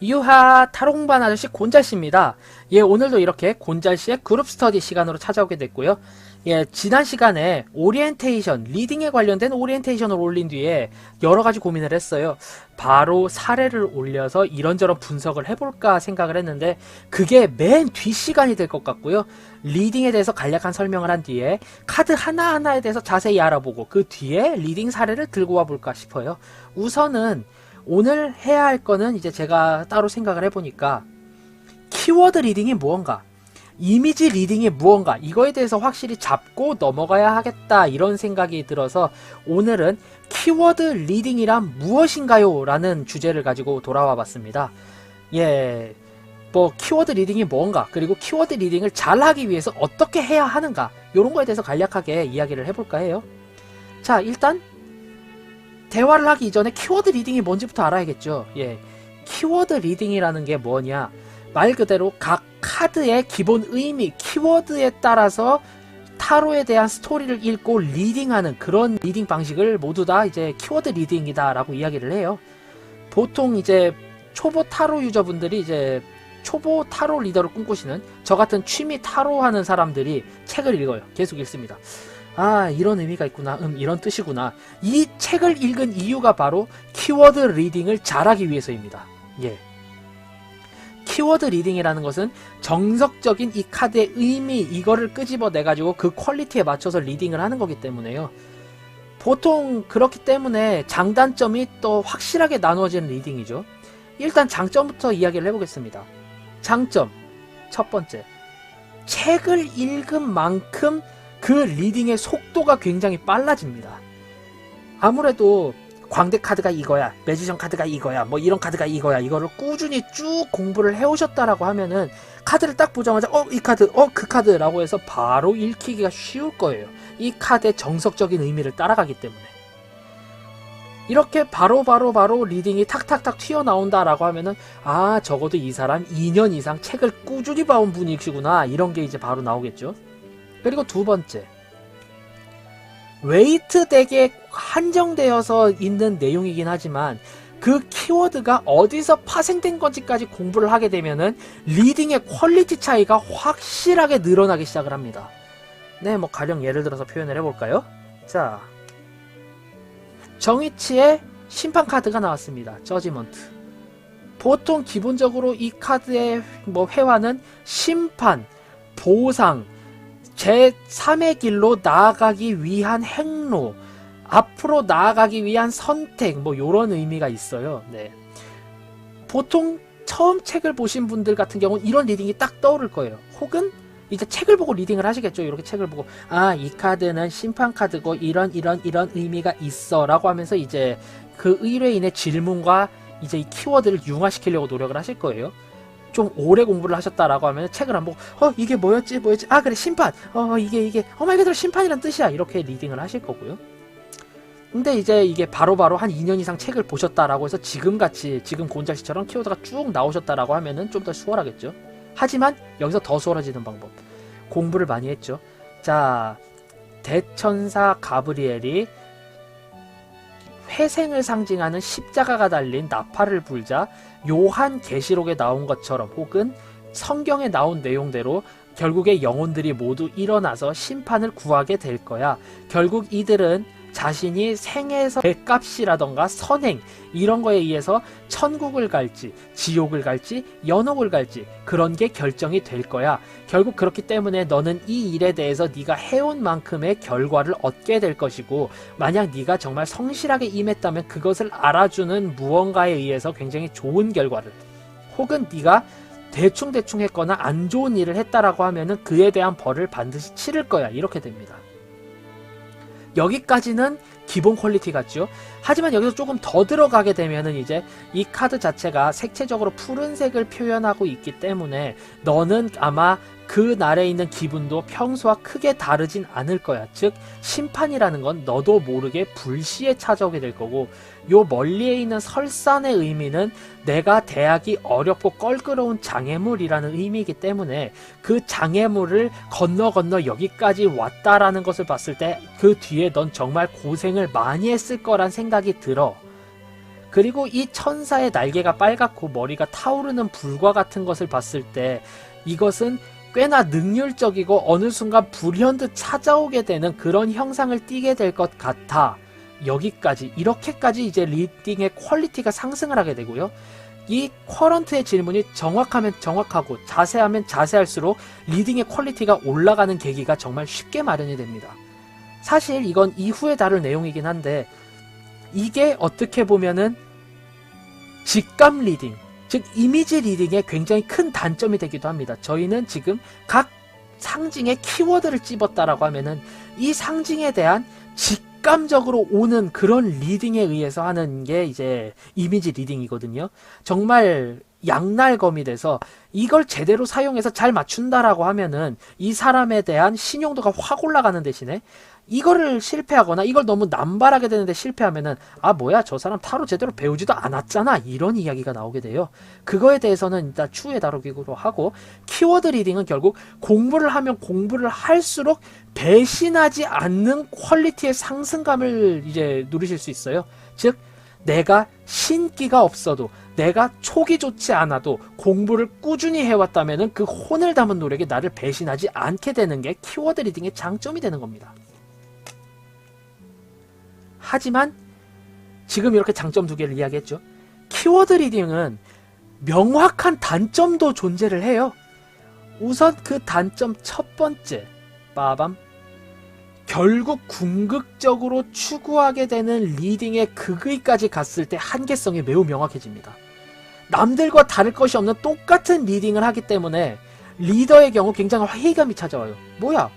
유하 타롱반 아저씨 곤잘씨입니다. 예, 오늘도 이렇게 곤잘씨의 그룹 스터디 시간으로 찾아오게 됐고요. 예, 지난 시간에 오리엔테이션, 리딩에 관련된 오리엔테이션을 올린 뒤에 여러 가지 고민을 했어요. 바로 사례를 올려서 이런저런 분석을 해볼까 생각을 했는데 그게 맨 뒷시간이 될 것 같고요. 리딩에 대해서 간략한 설명을 한 뒤에 카드 하나하나에 대해서 자세히 알아보고 그 뒤에 리딩 사례를 들고 와볼까 싶어요. 우선은 오늘 해야 할 거는 이제 제가 따로 생각을 해보니까 키워드 리딩이 무언가, 이미지 리딩이 무언가, 이거에 대해서 확실히 잡고 넘어가야 하겠다 이런 생각이 들어서 오늘은 키워드 리딩이란 무엇인가요? 라는 주제를 가지고 돌아와 봤습니다. 예, 뭐 키워드 리딩이 뭔가, 그리고 키워드 리딩을 잘하기 위해서 어떻게 해야 하는가, 이런 거에 대해서 간략하게 이야기를 해볼까 해요. 자, 일단 대화를 하기 이전에 키워드 리딩이 뭔지부터 알아야겠죠. 예, 키워드 리딩이라는 게 뭐냐, 말 그대로 각 카드의 기본 의미, 키워드에 따라서 타로에 대한 스토리를 읽고 리딩하는 그런 리딩 방식을 모두 다 이제 키워드 리딩이다 라고 이야기를 해요. 보통 이제 초보 타로 유저분들이 이제 초보 타로 리더를 꿈꾸시는 저 같은 취미 타로 하는 사람들이 책을 읽어요. 계속 읽습니다. 아, 이런 의미가 있구나, 이런 뜻이구나. 이 책을 읽은 이유가 바로 키워드 리딩을 잘하기 위해서입니다. 예. 키워드 리딩이라는 것은 정석적인 이 카드의 의미, 이거를 끄집어내가지고 그 퀄리티에 맞춰서 리딩을 하는 거기 때문에요. 보통 그렇기 때문에 장단점이 또 확실하게 나누어지는 리딩이죠. 일단 장점부터 이야기를 해보겠습니다. 장점, 첫 번째, 책을 읽은 만큼 그 리딩의 속도가 굉장히 빨라집니다. 아무래도 광대 카드가 이거야, 매지션 카드가 이거야, 뭐 이런 카드가 이거야, 이거를 꾸준히 쭉 공부를 해오셨다라고 하면은 카드를 딱 보자마자 이 카드, 그 카드라고 해서 바로 읽히기가 쉬울 거예요. 이 카드의 정석적인 의미를 따라가기 때문에. 이렇게 바로 리딩이 탁탁탁 튀어나온다라고 하면은 아, 적어도 이 사람 2년 이상 책을 꾸준히 봐온 분이시구나, 이런 게 이제 바로 나오겠죠. 그리고 두 번째, 웨이트 덱에 한정되어서 있는 내용이긴 하지만 그 키워드가 어디서 파생된 건지까지 공부를 하게 되면은 리딩의 퀄리티 차이가 확실하게 늘어나기 시작을 합니다. 네, 뭐 가령 예를 들어서 표현을 해볼까요? 자, 정위치의 심판 카드가 나왔습니다. 저지먼트. 보통 기본적으로 이 카드의 뭐 회화는 심판, 보상, 제3의 길로 나아가기 위한 행로, 앞으로 나아가기 위한 선택, 뭐 요런 의미가 있어요. 네. 보통 처음 책을 보신 분들 같은 경우는 이런 리딩이 딱 떠오를 거예요. 혹은 이제 책을 보고 리딩을 하시겠죠. 이렇게 책을 보고 아, 이 카드는 심판 카드고 이런 의미가 있어 라고 하면서 이제 그 의뢰인의 질문과 이제 이 키워드를 융화시키려고 노력을 하실 거예요. 좀 오래 공부를 하셨다라고 하면 책을 안 보고 이게 뭐였지, 아, 그래, 심판, 이게 말 그대로 심판이란 뜻이야, 이렇게 리딩을 하실 거고요. 근데 이제 이게 바로바로 한 2년 이상 책을 보셨다라고 해서 지금같이, 지금 곤잘씨처럼 키워드가 쭉 나오셨다라고 하면은 좀 더 수월하겠죠. 하지만 여기서 더 수월해지는 방법, 공부를 많이 했죠. 자, 대천사 가브리엘이 회생을 상징하는 십자가가 달린 나팔을 불자 요한 계시록에 나온 것처럼, 혹은 성경에 나온 내용대로 결국에 영혼들이 모두 일어나서 심판을 구하게 될 거야. 결국 이들은 자신이 생에서 죄값이라던가 선행, 이런 거에 의해서 천국을 갈지 지옥을 갈지 연옥을 갈지 그런 게 결정이 될 거야. 결국 그렇기 때문에 너는 이 일에 대해서 네가 해온 만큼의 결과를 얻게 될 것이고, 만약 네가 정말 성실하게 임했다면 그것을 알아주는 무언가에 의해서 굉장히 좋은 결과를, 혹은 네가 대충 했거나 안 좋은 일을 했다라고 하면은 그에 대한 벌을 반드시 치를 거야, 이렇게 됩니다. 여기까지는 기본 퀄리티 같죠. 하지만 여기서 조금 더 들어가게 되면은 이제 이 카드 자체가 색채적으로 푸른색을 표현하고 있기 때문에 너는 아마 그 날에 있는 기분도 평소와 크게 다르진 않을 거야. 즉, 심판이라는 건 너도 모르게 불시에 찾아오게 될 거고, 요 멀리에 있는 설산의 의미는 내가 대하기 어렵고 껄끄러운 장애물이라는 의미이기 때문에 그 장애물을 건너 여기까지 왔다라는 것을 봤을 때 그 뒤에 넌 정말 고생을 많이 했을 거란 생각이 들어. 그리고 이 천사의 날개가 빨갛고 머리가 타오르는 불과 같은 것을 봤을 때 이것은 꽤나 능률적이고 어느 순간 불현듯 찾아오게 되는 그런 형상을 띠게 될 것 같아. 여기까지 이렇게까지 이제 리딩의 퀄리티가 상승을 하게 되고요. 이 쿼런트의 질문이 정확하면 정확하고 자세하면 자세할수록 리딩의 퀄리티가 올라가는 계기가 정말 쉽게 마련이 됩니다. 사실 이건 이후에 다룰 내용이긴 한데 이게 어떻게 보면은 직감 리딩, 즉 이미지 리딩의 굉장히 큰 단점이 되기도 합니다. 저희는 지금 각 상징의 키워드를 찝었다라고 하면은 이 상징에 대한 직감적으로 오는 그런 리딩에 의해서 하는 게 이제 이미지 리딩이거든요. 정말 양날검이 돼서 이걸 제대로 사용해서 잘 맞춘다라고 하면은 이 사람에 대한 신용도가 확 올라가는 대신에 이거를 실패하거나 이걸 너무 남발하게 되는데 실패하면은 아 뭐야 저 사람 타로 제대로 배우지도 않았잖아 이런 이야기가 나오게 돼요. 그거에 대해서는 일단 추후에 다루기로 하고 키워드 리딩은 결국 공부를 하면 공부를 할수록 배신하지 않는 퀄리티의 상승감을 이제 누리실 수 있어요. 즉 내가 신기가 없어도 내가 촉이 좋지 않아도 공부를 꾸준히 해왔다면은 그 혼을 담은 노력이 나를 배신하지 않게 되는 게 키워드 리딩의 장점이 되는 겁니다. 하지만 지금 이렇게 장점 두 개를 이야기했죠. 키워드 리딩은 명확한 단점도 존재를 해요. 우선 그 단점 첫 번째, 빠밤. 결국 궁극적으로 추구하게 되는 리딩의 극의까지 갔을 때 한계성이 매우 명확해집니다. 남들과 다를 것이 없는 똑같은 리딩을 하기 때문에 리더의 경우 굉장히 회의감이 찾아와요. 뭐야?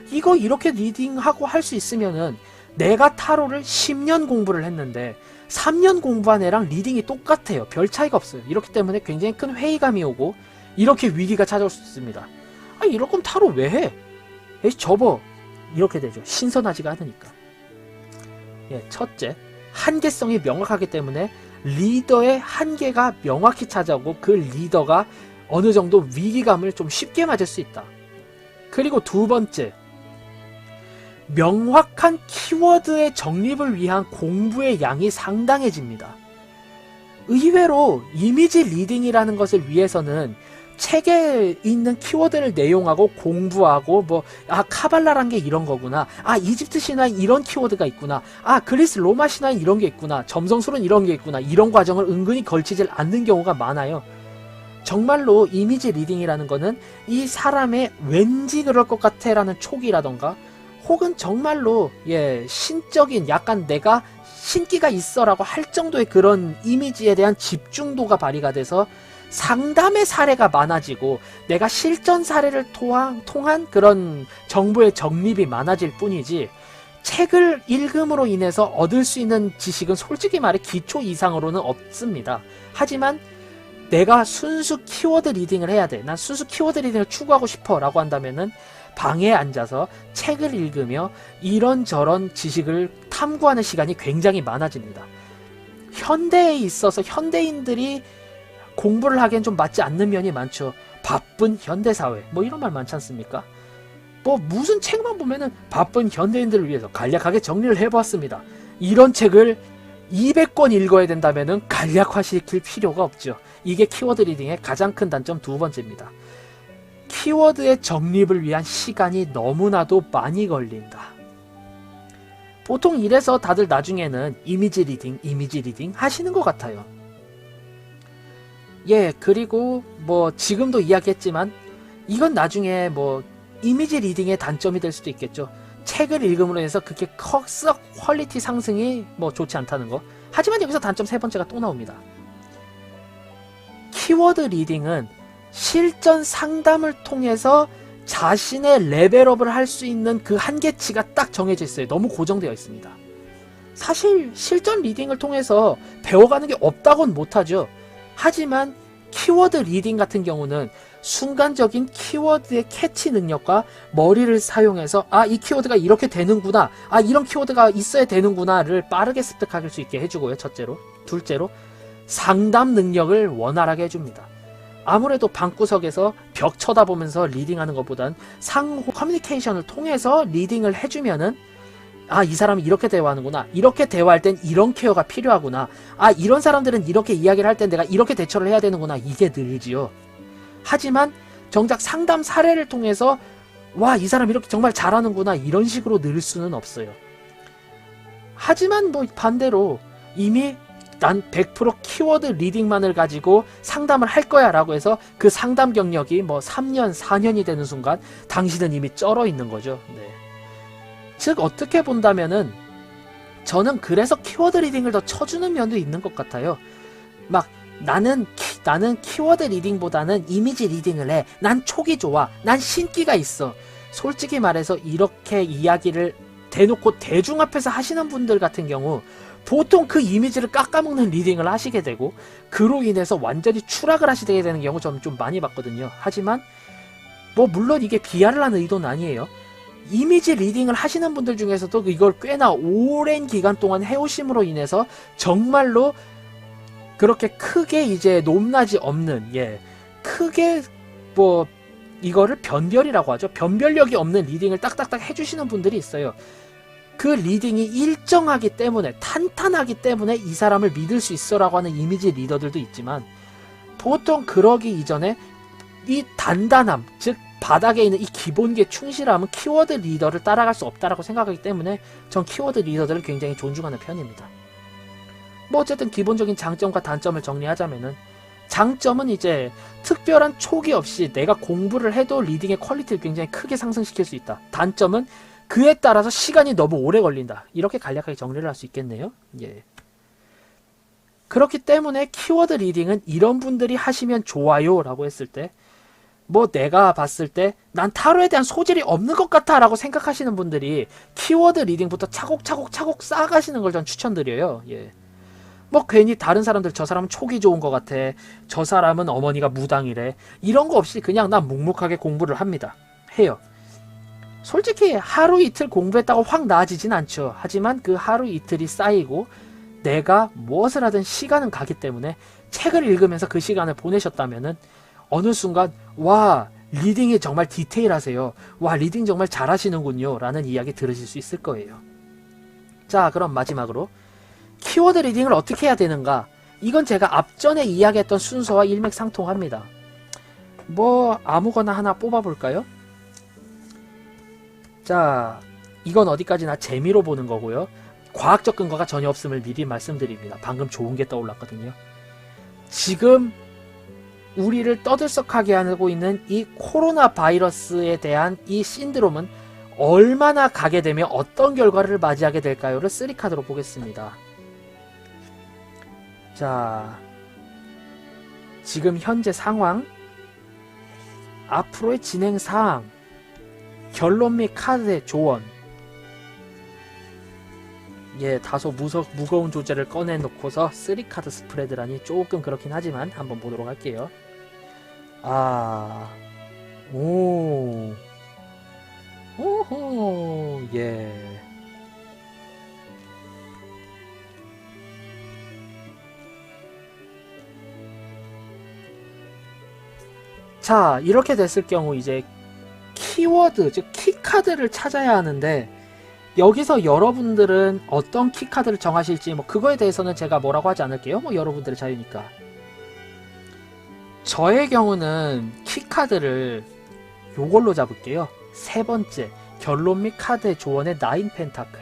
이거 이렇게 리딩하고 할 수 있으면은 내가 타로를 10년 공부를 했는데 3년 공부한 애랑 리딩이 똑같아요. 별 차이가 없어요. 이렇기 때문에 굉장히 큰 회의감이 오고 이렇게 위기가 찾아올 수 있습니다. 아 이럴 거면 타로 왜 해? 에이 접어. 이렇게 되죠. 신선하지가 않으니까. 예, 첫째, 한계성이 명확하기 때문에 리더의 한계가 명확히 찾아오고 그 리더가 어느 정도 위기감을 좀 쉽게 맞을 수 있다. 그리고 두 번째, 명확한 키워드의 정립을 위한 공부의 양이 상당해집니다. 의외로 이미지 리딩이라는 것을 위해서는 책에 있는 키워드를 내용하고 공부하고 카발라란 게 이런 거구나. 이집트 신화에 이런 키워드가 있구나. 그리스 로마 신화에 이런 게 있구나. 점성술은 이런 게 있구나. 이런 과정을 은근히 걸치질 않는 경우가 많아요. 정말로 이미지 리딩이라는 거는 이 사람의 왠지 그럴 것 같아 라는 촉이라던가 혹은 정말로 신적인 약간 내가 신기가 있어 라고 할 정도의 그런 이미지에 대한 집중도가 발휘가 돼서 상담의 사례가 많아지고 내가 실전 사례를 통한 그런 정보의 정립이 많아질 뿐이지 책을 읽음으로 인해서 얻을 수 있는 지식은 솔직히 말해 기초 이상으로는 없습니다. 하지만 내가 순수 키워드 리딩을 해야 돼. 난 순수 키워드 리딩을 추구하고 싶어 라고 한다면은 방에 앉아서 책을 읽으며 이런저런 지식을 탐구하는 시간이 굉장히 많아집니다. 현대에 있어서 현대인들이 공부를 하기엔 좀 맞지 않는 면이 많죠. 바쁜 현대사회 이런 말 많지 않습니까? 무슨 책만 보면은 바쁜 현대인들을 위해서 간략하게 정리를 해보았습니다. 이런 책을 200권 읽어야 된다면은 간략화시킬 필요가 없죠. 이게 키워드 리딩의 가장 큰 단점 두 번째입니다. 키워드의 정립을 위한 시간이 너무나도 많이 걸린다. 보통 이래서 다들 나중에는 이미지 리딩 하시는 것 같아요. 그리고 지금도 이야기했지만 이건 나중에 이미지 리딩의 단점이 될 수도 있겠죠. 책을 읽음으로 해서 그렇게 썩 퀄리티 상승이 좋지 않다는 거. 하지만 여기서 단점 세 번째가 또 나옵니다. 키워드 리딩은 실전 상담을 통해서 자신의 레벨업을 할 수 있는 그 한계치가 딱 정해져 있어요. 너무 고정되어 있습니다. 사실 실전 리딩을 통해서 배워가는 게 없다고는 못하죠. 하지만 키워드 리딩 같은 경우는 순간적인 키워드의 캐치 능력과 머리를 사용해서 이 키워드가 이렇게 되는구나, 이런 키워드가 있어야 되는구나를 빠르게 습득할 수 있게 해주고요. 첫째로. 둘째로 상담 능력을 원활하게 해줍니다. 아무래도 방구석에서 벽 쳐다보면서 리딩하는 것보단 상호 커뮤니케이션을 통해서 리딩을 해주면은 아, 이 사람이 이렇게 대화하는구나. 이렇게 대화할 땐 이런 케어가 필요하구나. 아, 이런 사람들은 이렇게 이야기를 할 땐 내가 이렇게 대처를 해야 되는구나. 이게 늘지요. 하지만 정작 상담 사례를 통해서 와, 이 사람 이렇게 정말 잘하는구나. 이런 식으로 늘 수는 없어요. 하지만 뭐 반대로 이미 난 100% 키워드 리딩만을 가지고 상담을 할 거야 라고 해서 그 상담 경력이 뭐 3년, 4년이 되는 순간 당신은 이미 쩔어 있는 거죠. 네. 즉 어떻게 본다면은 저는 그래서 키워드 리딩을 더 쳐주는 면도 있는 것 같아요. 막 나는 키워드 리딩보다는 이미지 리딩을 해. 난 촉이 좋아. 난 신기가 있어. 솔직히 말해서 이렇게 이야기를 대놓고 대중 앞에서 하시는 분들 같은 경우 보통 그 이미지를 깎아먹는 리딩을 하시게 되고 그로 인해서 완전히 추락을 하시게 되는 경우 저는 좀 많이 봤거든요. 하지만 뭐 물론 이게 비하를 하는 의도는 아니에요. 이미지 리딩을 하시는 분들 중에서도 이걸 꽤나 오랜 기간 동안 해오심으로 인해서 정말로 그렇게 크게 이제 높낮이 없는, 크게 뭐 이거를 변별이라고 하죠. 변별력이 없는 리딩을 딱딱딱 해주시는 분들이 있어요. 그 리딩이 일정하기 때문에, 탄탄하기 때문에 이 사람을 믿을 수 있어라고 하는 이미지 리더들도 있지만 보통 그러기 이전에 이 단단함, 즉 바닥에 있는 이 기본기에 충실함은 키워드 리더를 따라갈 수 없다라고 생각하기 때문에 전 키워드 리더들을 굉장히 존중하는 편입니다. 뭐 어쨌든 기본적인 장점과 단점을 정리하자면은 장점은 이제 특별한 촉이 없이 내가 공부를 해도 리딩의 퀄리티를 굉장히 크게 상승시킬 수 있다. 단점은 그에 따라서 시간이 너무 오래 걸린다. 이렇게 간략하게 정리를 할 수 있겠네요. 예. 그렇기 때문에 키워드 리딩은 이런 분들이 하시면 좋아요 라고 했을 때 뭐 내가 봤을 때 난 타로에 대한 소질이 없는 것 같아 라고 생각하시는 분들이 키워드 리딩부터 차곡차곡 쌓아가시는 걸 전 추천드려요. 예. 뭐 괜히 다른 사람들 저 사람은 촉이 좋은 것 같아. 저 사람은 어머니가 무당이래. 이런 거 없이 그냥 난 묵묵하게 공부를 합니다. 해요. 솔직히 하루 이틀 공부했다고 확 나아지진 않죠. 하지만 그 하루 이틀이 쌓이고 내가 무엇을 하든 시간은 가기 때문에 책을 읽으면서 그 시간을 보내셨다면은 어느 순간 와 리딩이 정말 디테일하세요. 와 리딩 정말 잘하시는군요 라는 이야기 들으실 수 있을 거예요. 자 그럼 마지막으로 키워드 리딩을 어떻게 해야 되는가? 이건 제가 앞전에 이야기했던 순서와 일맥상통합니다. 뭐 아무거나 하나 뽑아볼까요? 자 이건 어디까지나 재미로 보는 거고요. 과학적 근거가 전혀 없음을 미리 말씀드립니다. 방금 좋은 게 떠올랐거든요. 지금 우리를 떠들썩하게 하고 있는 이 코로나 바이러스에 대한 이 신드롬은 얼마나 가게 되면 어떤 결과를 맞이하게 될까요를 3카드로 보겠습니다. 자, 지금 현재 상황, 앞으로의 진행 사항, 결론 및 카드의 조언. 예, 다소 무거운 조제를 꺼내놓고서 3카드 스프레드라니 조금 그렇긴 하지만 한번 보도록 할게요. 오호, 예. 자, 이렇게 됐을 경우 이제 키워드, 즉 키카드를 찾아야 하는데 여기서 여러분들은 어떤 키카드를 정하실지 뭐 그거에 대해서는 제가 뭐라고 하지 않을게요. 뭐 여러분들의 자유니까. 저의 경우는 키카드를 요걸로 잡을게요. 세 번째, 결론 및 카드의 조언의 9 펜타클.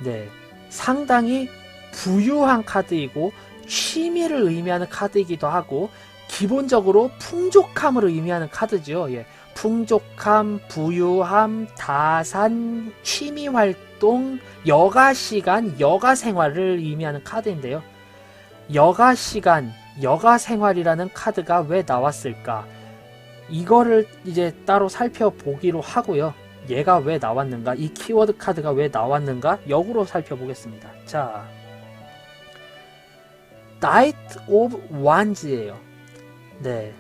네, 상당히 부유한 카드이고 취미를 의미하는 카드이기도 하고 기본적으로 풍족함을 의미하는 카드죠. 예. 풍족함, 부유함, 다산, 취미활동, 여가시간, 여가생활을 의미하는 카드인데요. 여가시간, 여가생활이라는 카드가 왜 나왔을까? 이거를 이제 따로 살펴보기로 하고요. 얘가 왜 나왔는가? 이 키워드 카드가 왜 나왔는가? 역으로 살펴보겠습니다. 자, 나이트 오브 완즈예요. 네,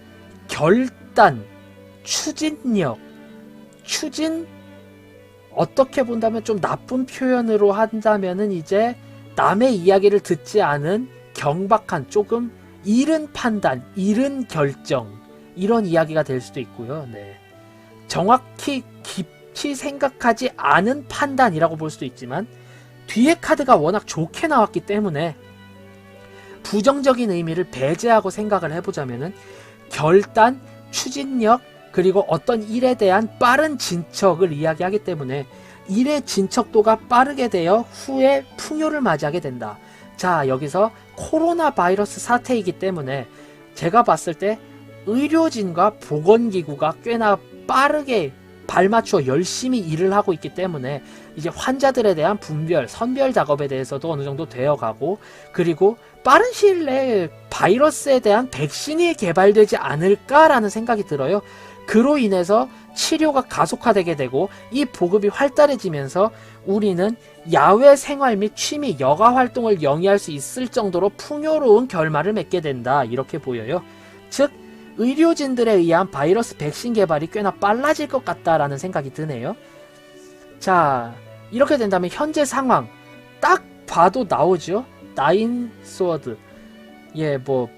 결단, 추진력, 추진, 어떻게 본다면 좀 나쁜 표현으로 한다면은 이제 남의 이야기를 듣지 않은 경박한, 조금 이른 판단, 이른 결정, 이런 이야기가 될 수도 있고요. 네, 정확히 좋게 생각하지 않은 판단이라고 볼 수도 있지만 뒤에 카드가 워낙 좋게 나왔기 때문에 부정적인 의미를 배제하고 생각을 해보자면은 결단, 추진력, 그리고 어떤 일에 대한 빠른 진척을 이야기하기 때문에 일의 진척도가 빠르게 되어 후에 풍요를 맞이하게 된다. 자, 여기서 코로나 바이러스 사태이기 때문에 제가 봤을 때 의료진과 보건기구가 꽤나 빠르게 발맞추어 열심히 일을 하고 있기 때문에 이제 환자들에 대한 분별, 선별 작업에 대해서도 어느 정도 되어가고, 그리고 빠른 시일 내에 바이러스에 대한 백신이 개발되지 않을까라는 생각이 들어요. 그로 인해서 치료가 가속화되게 되고 이 보급이 활달해지면서 우리는 야외 생활 및 취미, 여가 활동을 영위할 수 있을 정도로 풍요로운 결말을 맺게 된다, 이렇게 보여요. 즉 의료진들에 의한 바이러스 백신 개발이 꽤나 빨라질 것 같다라는 생각이 드네요. 자, 이렇게 된다면 현재 상황 딱 봐도 나오죠. 나인 소드, 뭐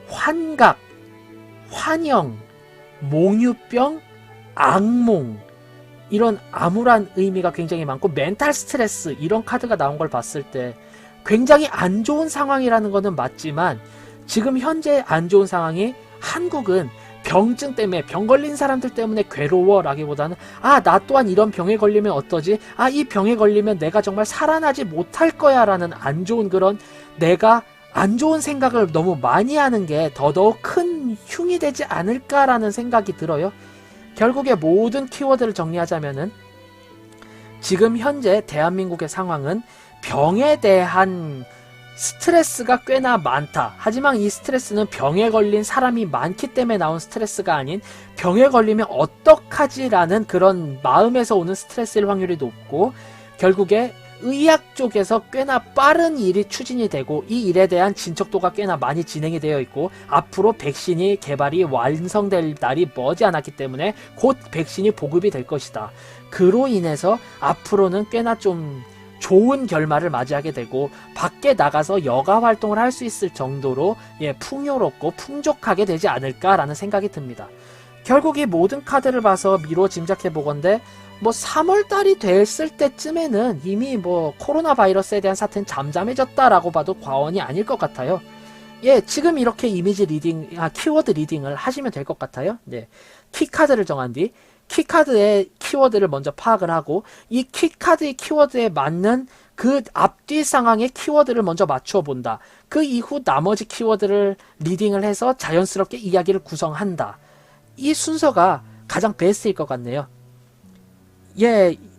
환각, 환영, 몽유병, 악몽, 이런 암울한 의미가 굉장히 많고 멘탈 스트레스, 이런 카드가 나온 걸 봤을 때 굉장히 안 좋은 상황이라는 거는 맞지만, 지금 현재 안 좋은 상황이 한국은 병증 때문에, 병 걸린 사람들 때문에 괴로워 라기보다는 나 또한 이런 병에 걸리면 어떠지? 이 병에 걸리면 내가 정말 살아나지 못할 거야 라는 안 좋은, 그런 내가 안 좋은 생각을 너무 많이 하는 게 더더욱 큰 흉이 되지 않을까라는 생각이 들어요. 결국에 모든 키워드를 정리하자면은 지금 현재 대한민국의 상황은 병에 대한 스트레스가 꽤나 많다. 하지만 이 스트레스는 병에 걸린 사람이 많기 때문에 나온 스트레스가 아닌 병에 걸리면 어떡하지라는 그런 마음에서 오는 스트레스일 확률이 높고, 결국에 의학 쪽에서 꽤나 빠른 일이 추진이 되고 이 일에 대한 진척도가 꽤나 많이 진행이 되어 있고 앞으로 백신이 개발이 완성될 날이 머지않았기 때문에 곧 백신이 보급이 될 것이다. 그로 인해서 앞으로는 꽤나 좀 좋은 결말을 맞이하게 되고 밖에 나가서 여가 활동을 할 수 있을 정도로 풍요롭고 풍족하게 되지 않을까라는 생각이 듭니다. 결국 이 모든 카드를 봐서 미뤄 짐작해 보건대 3월달이 됐을 때쯤에는 이미 코로나 바이러스에 대한 사태는 잠잠해졌다라고 봐도 과언이 아닐 것 같아요. 지금 이렇게 이미지 리딩, 키워드 리딩을 하시면 될 것 같아요. 키카드를 정한 뒤 키카드의 키워드를 먼저 파악을 하고 이 키카드의 키워드에 맞는 그 앞뒤 상황의 키워드를 먼저 맞추어 본다. 그 이후 나머지 키워드를 리딩을 해서 자연스럽게 이야기를 구성한다. 이 순서가 가장 베스트일 것 같네요.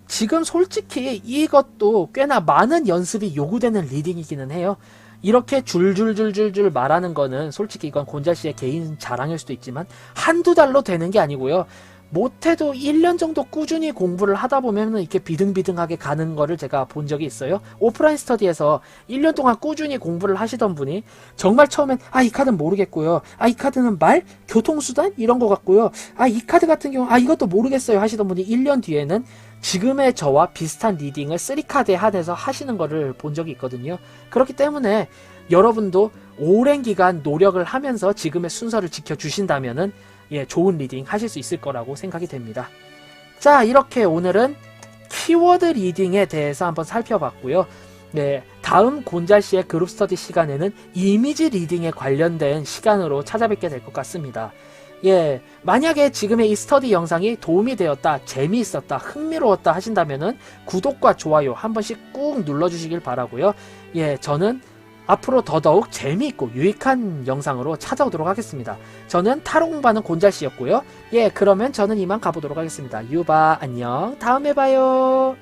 지금 솔직히 이것도 꽤나 많은 연습이 요구되는 리딩이기는 해요. 이렇게 줄줄줄줄줄 말하는 거는 솔직히 이건 곤잘씨의 개인 자랑일 수도 있지만 한두 달로 되는 게 아니고요. 못해도 1년 정도 꾸준히 공부를 하다 보면 이렇게 비등비등하게 가는 거를 제가 본 적이 있어요. 오프라인 스터디에서 1년 동안 꾸준히 공부를 하시던 분이 정말 처음엔 이 카드는 모르겠고요. 이 카드는 말? 교통수단? 이런 거 같고요. 이 카드 같은 경우 이것도 모르겠어요 하시던 분이 1년 뒤에는 지금의 저와 비슷한 리딩을 3카드에 한해서 하시는 거를 본 적이 있거든요. 그렇기 때문에 여러분도 오랜 기간 노력을 하면서 지금의 순서를 지켜주신다면은 좋은 리딩 하실 수 있을 거라고 생각이 됩니다. 자, 이렇게 오늘은 키워드 리딩에 대해서 한번 살펴봤고요. 다음 곤잘씨의 그룹 스터디 시간에는 이미지 리딩에 관련된 시간으로 찾아뵙게 될 것 같습니다. 만약에 지금의 이 스터디 영상이 도움이 되었다, 재미있었다, 흥미로웠다 하신다면은 구독과 좋아요 한 번씩 꾹 눌러주시길 바라고요. 저는 앞으로 더더욱 재미있고 유익한 영상으로 찾아오도록 하겠습니다. 저는 타로 공부하는 곤잘씨였고요. 그러면 저는 이만 가보도록 하겠습니다. 유바 안녕, 다음에 봐요.